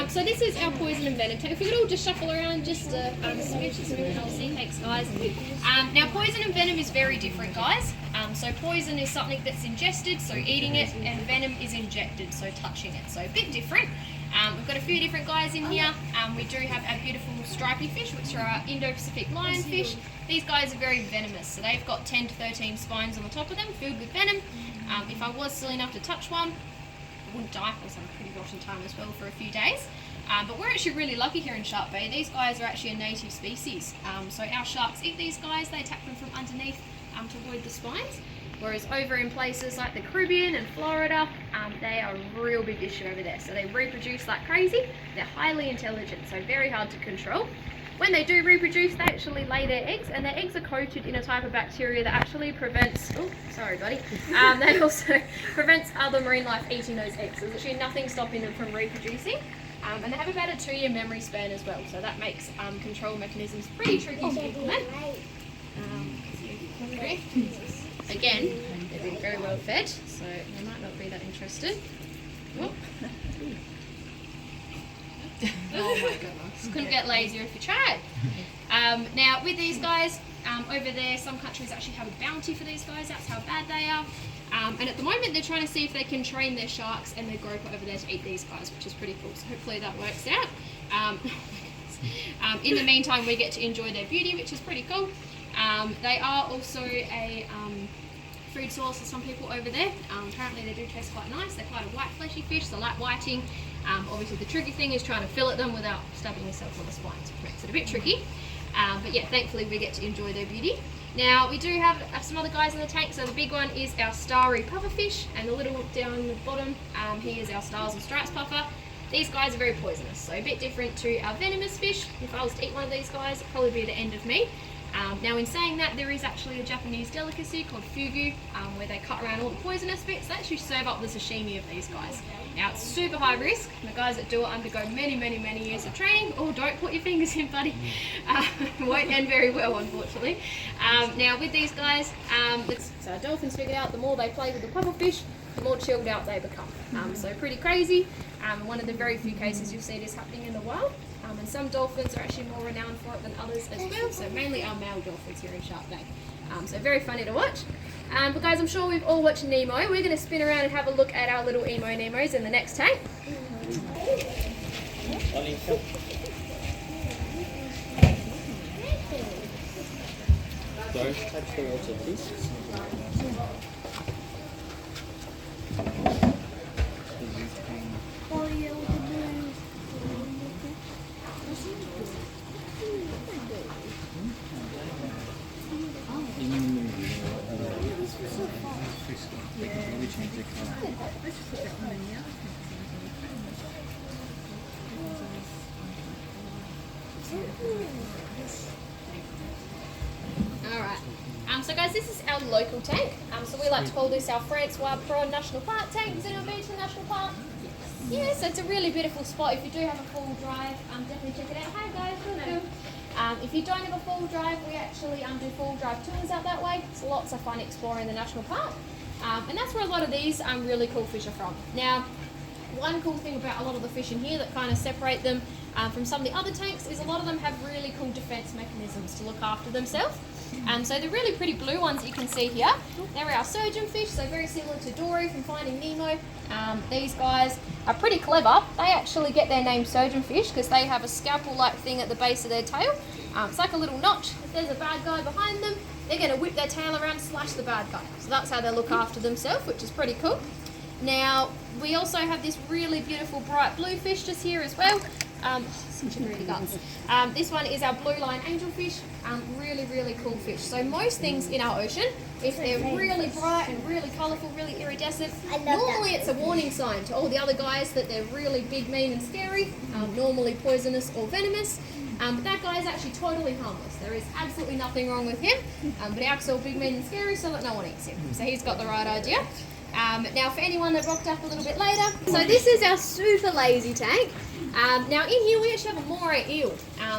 So this is our poison and venom tank. If we could all just shuffle around just a smidge so we can all see. Thanks, guys. Now, poison and venom is very different, guys. So poison is something that's ingested, so eating it, and venom is injected, so touching it. So a bit different. We've got a few different guys in here. We do have our beautiful stripy fish, which are our Indo-Pacific lionfish. These guys are very venomous, so they've got 10 to 13 spines on the top of them, filled with venom. If I was silly enough to touch one, I wouldn't die. I was on a pretty rotten time as well for a few days. But we're actually really lucky here in Shark Bay. These guys are actually a native species. So our sharks eat these guys. They attack them from underneath to avoid the spines. Whereas over in places like the Caribbean and Florida, they are a real big issue over there. So they reproduce like crazy. They're highly intelligent, so very hard to control. When they do reproduce, they actually lay their eggs, and their eggs are coated in a type of bacteria that actually prevents, oh, sorry buddy, they also prevents other marine life eating those eggs. So there's actually nothing stopping them from reproducing. And they have about a 2-year memory span as well, so that makes control mechanisms pretty tricky to implement. Again, they've been very well fed, so they might not be that interested. Oh. Oh my goodness, couldn't get lazier if you tried. Now with these guys, over there some countries actually have a bounty for these guys, that's how bad they are. And at the moment they're trying to see if they can train their sharks and their grouper over there to eat these guys, which is pretty cool, so hopefully that works out. In the meantime we get to enjoy their beauty, which is pretty cool. They are also a food source for some people over there. Apparently they do taste quite nice. They're quite a white fleshy fish, so like whiting. Obviously the tricky thing is trying to fillet them without stabbing yourself on the spines, which makes it a bit tricky. But yeah, thankfully we get to enjoy their beauty. Now we do have some other guys in the tank. So the big one is our starry pufferfish, and the little down the bottom, he is our stars and stripes puffer. These guys are very poisonous, so a bit different to our venomous fish. If I was to eat one of these guys, it'd probably be the end of me. Now in saying that, there is actually a Japanese delicacy called fugu, where they cut around all the poisonous bits. They actually serve up the sashimi of these guys. Now it's super high risk. The guys that do it undergo many years of training. Oh, don't put your fingers in, buddy. It won't end very well, unfortunately. Now with these guys, so our dolphins figured out the more they play with the pufferfish, the more chilled out they become. So pretty crazy. One of the very few cases you'll see this happening in the wild. And some dolphins are actually more renowned for it than others as well, so mainly our male dolphins here in Shark Bay. So very funny to watch. But guys, I'm sure we've all watched Nemo. We're going to spin around and have a look at our little emo Nemos in the next tank. Don't touch the water, please. Alright, so guys, this is our local tank. So we like to call this our Francois Prawn National Park tank. Has anyone been to the National Park? Yeah, so it's a really beautiful spot. If you do have a full drive, definitely check it out. Hi guys, welcome. If you don't have a full drive, we actually do full drive tours out that way. It's lots of fun exploring the national park. And that's where a lot of these really cool fish are from. Now, one cool thing about a lot of the fish in here that kind of separate them from some of the other tanks is a lot of them have really cool defense mechanisms to look after themselves. So the really pretty blue ones that you can see here, they're our surgeonfish, so very similar to Dory from Finding Nemo. These guys are pretty clever. They actually get their name surgeonfish because they have a scalpel-like thing at the base of their tail. It's like a little notch. If there's a bad guy behind them, they're going to whip their tail around and slash the bad guy. So that's how they look after themselves, which is pretty cool. Now, we also have this really beautiful bright blue fish just here as well. Such a pretty guts. This one is our blue line angelfish. Really cool fish. So most things in our ocean, if they're really bright and really colourful, really iridescent, normally it's a warning sign to all the other guys that they're really big, mean and scary, normally poisonous or venomous. But that guy is actually totally harmless. There is absolutely nothing wrong with him, but he acts all big, mean and scary so that no one eats him. So he's got the right idea. Now for anyone that rocked up a little bit later, so this is our super lazy tank. Now in here we actually have a moray eel.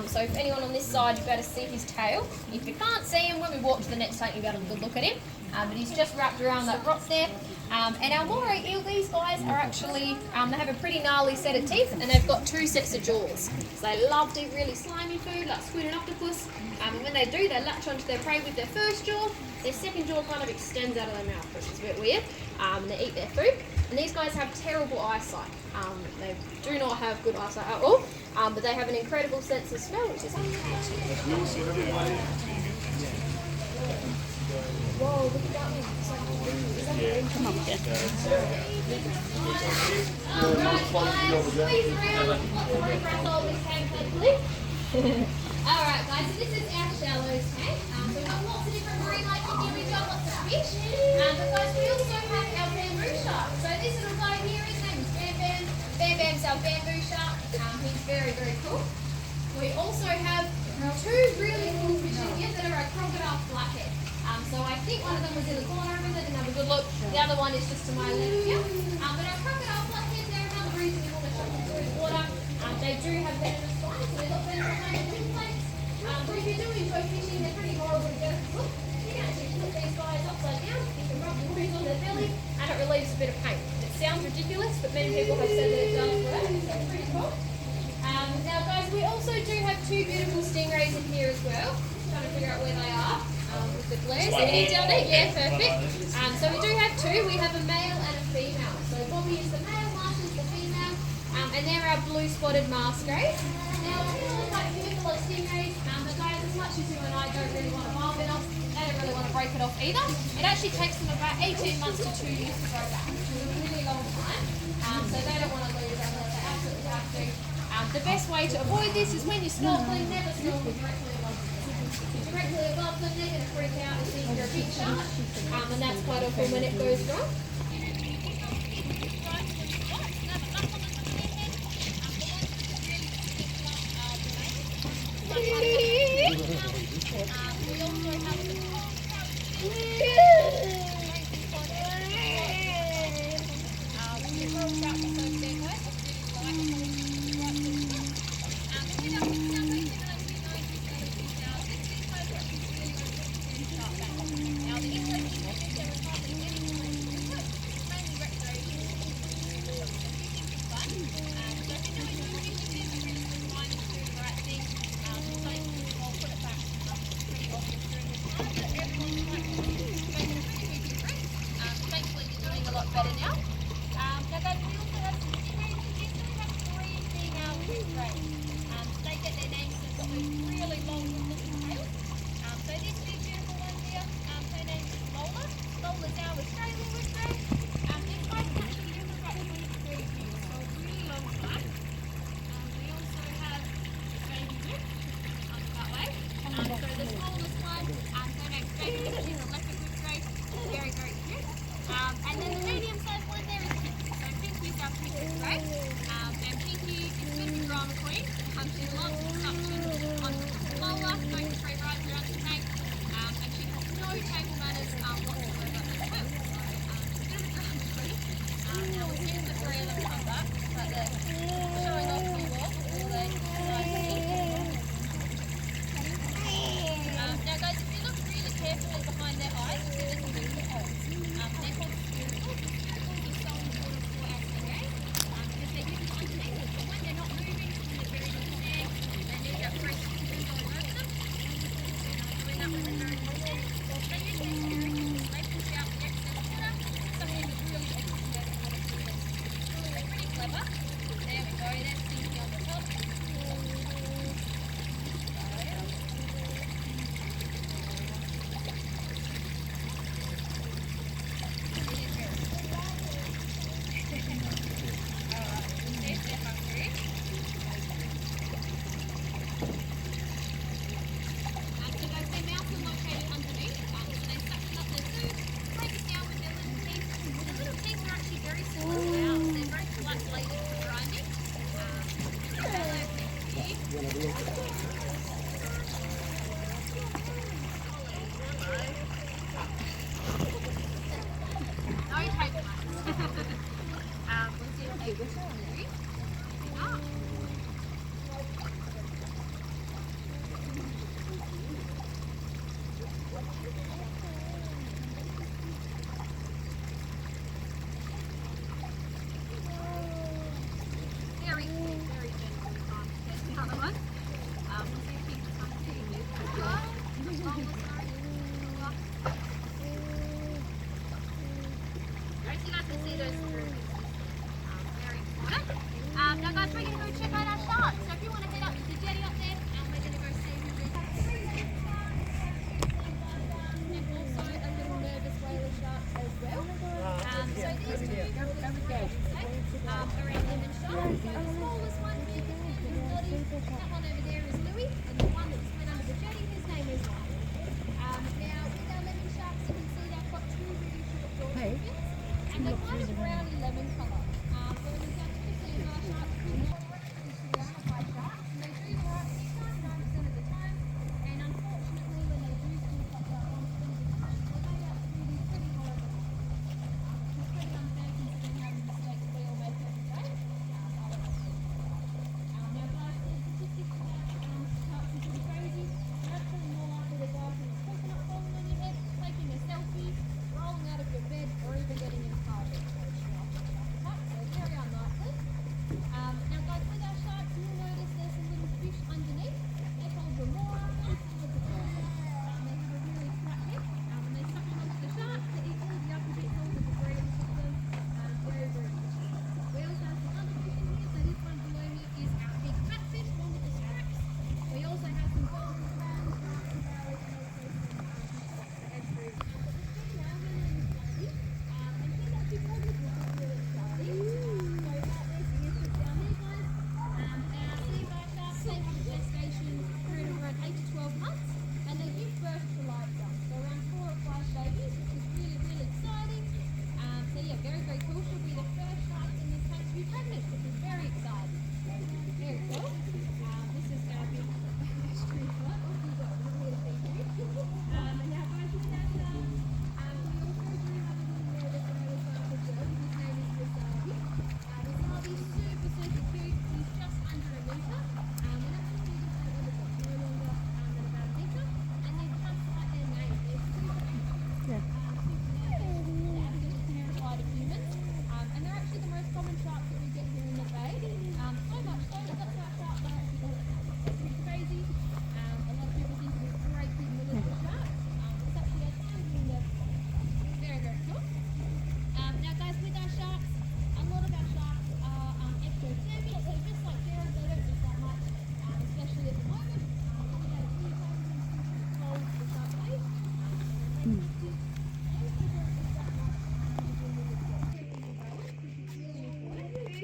So for anyone on this side, you better see his tail. If you can't see him, when we walk to the next tank, you better have a good look at him. but he's just wrapped around that rock there. And our moray eel, these guys are actually, they have a pretty gnarly set of teeth, and they've got 2 sets of jaws. So they love to eat really slimy food, like squid and octopus. And when they do, they latch onto their prey with their first jaw. Their second jaw kind of extends out of their mouth, which is a bit weird. And they eat their food. And these guys have terrible eyesight. They do not have good eyesight at all, but they have an incredible sense of smell, which is uncanny. Whoa, look at that one. It's like blue. Is that green? Come on, yeah. Alright, guys, squeeze around. Let the rope wrap all this tank, thankfully. Alright, guys, so this is our shallows tank. So we've got lots of different marine life in here. We've got lots of fish. But guys, we also have our bamboo shark. So this little guy here, his name is Bam Bam. Bam Bam's our bamboo shark. He's very, very cool. We also have 2 really cool fish in here that are a crocodile flathead. So I think one of them was in the corner over there, didn't have a good look. The other one is just to my left here. But our crocodile flatheads, they're another reason we want to chuck them through the water. They do have venomous spines, so they've got venomous on their wing plates. But if you do enjoy fishing, they're pretty horrible to get. Look, you can actually flip these guys upside down, you can rub the hoodies on their belly, and it relieves a bit of pain. It sounds ridiculous, but many people have said that it does work, so it's pretty cool. Now guys, we also do have 2 beautiful stingrays in here as well. Just trying to figure out where they are. With the glares, they're down there, yeah, perfect. So we do have 2, we have a male and a female. So Bobby is the male, Marsha's the female, and they're our blue spotted masquerades. Now, we look like beautiful like stingrays, but guys, as much as you and I don't really want to barb it off, they don't really want to break it off either. It actually takes them about 18 months to 2 years to grow back, which is a really long time. So they don't want to lose them unless they absolutely have to. The best way to avoid this is when you're snorkeling, never snorkel directly above them. Directly above them, they're going to freak out and think you're a big shark, and that's quite often when it goes wrong.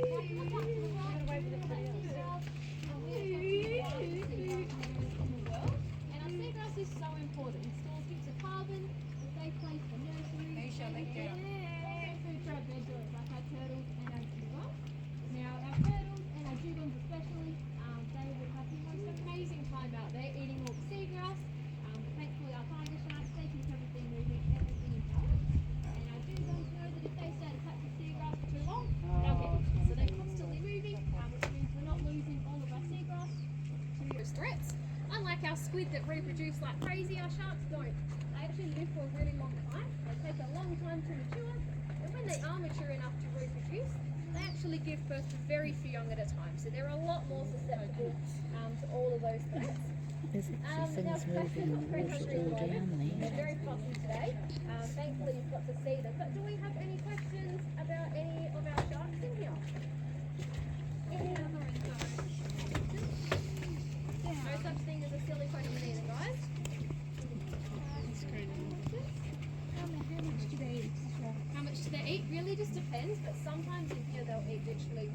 And our seagrass is so important. It stores heaps of carbon. It's a safe place for nurseries. Also food for our birds like our turtles and our dugongs. Now our turtles and our dugongs especially, they would have the most amazing time out there eating all the seagrass. But thankfully our tiger sharks, they keep everything moving, everything in balance. And our dugongs know that if they stay to touch the seagrass for too long, they'll get it. So they're constantly moving, which means we're not losing all of our seagrass to those threats. Unlike our squid that reproduce like crazy, our sharks don't. They actually live for a really long time. They take a long time to mature, and when they are mature enough to reproduce, they actually give birth to very few young at a time. So they're a lot more susceptible to all of those threats. There's actually things moving in the water all down there. They're very fussy today. Thankfully you've got to see them. But do we have any questions about any of our sharks in here? No such thing as a silly question either, guys. How much do they eat? Really just depends, but sometimes in here they'll eat literally.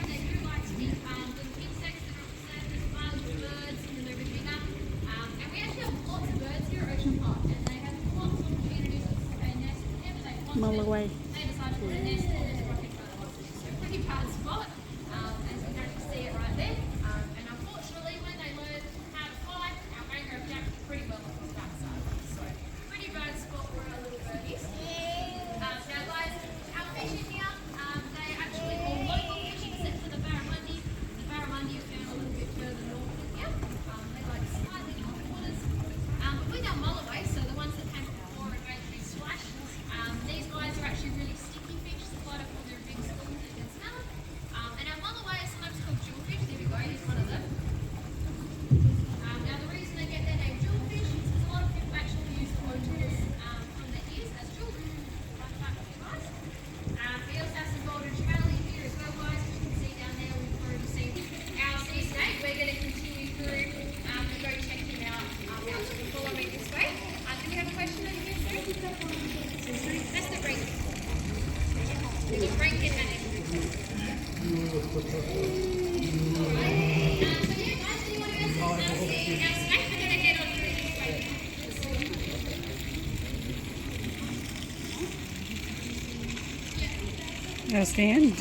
They do like to eat little insects that are on the surface, large birds, and they're really bigger. And we actually have lots of birds here at Ocean Park, and they have lots of opportunities to put their nest whenever they want Mull to. away. They decide to put a nest in this rocky part of the So pretty bad spot, as you can actually see it right there. And unfortunately, when they learn how to fly, our mangrove jack is pretty well off the backside. So pretty bad spot for our little birdies. Now guys, our fish in here, they actually all local fish except for the barramundi. The barramundi are found a little bit further north than here. They like slightly hot waters. But with our mulloway, so the ones that came before and going through splash, these guys are actually really sticky fish, so quite often they're a big spoon that you can smell them. And our mulloway is sometimes called jewelfish. There we go, here's one of them. Now the reason they get their name jewelfish is because a lot of people actually use the otitis from their ears as jewelry. Like that for you guys. We also have some golden trevally here as well, guys. As you can see down there, we've already seen our sea snake. We're going to continue through and go check him out. Follow me this way. Do we have a question over here, sir? That's the break. We've got break in and everything. Alright. So yeah, guys, anyone else is our snake? We're going to head on through this way. Now stand.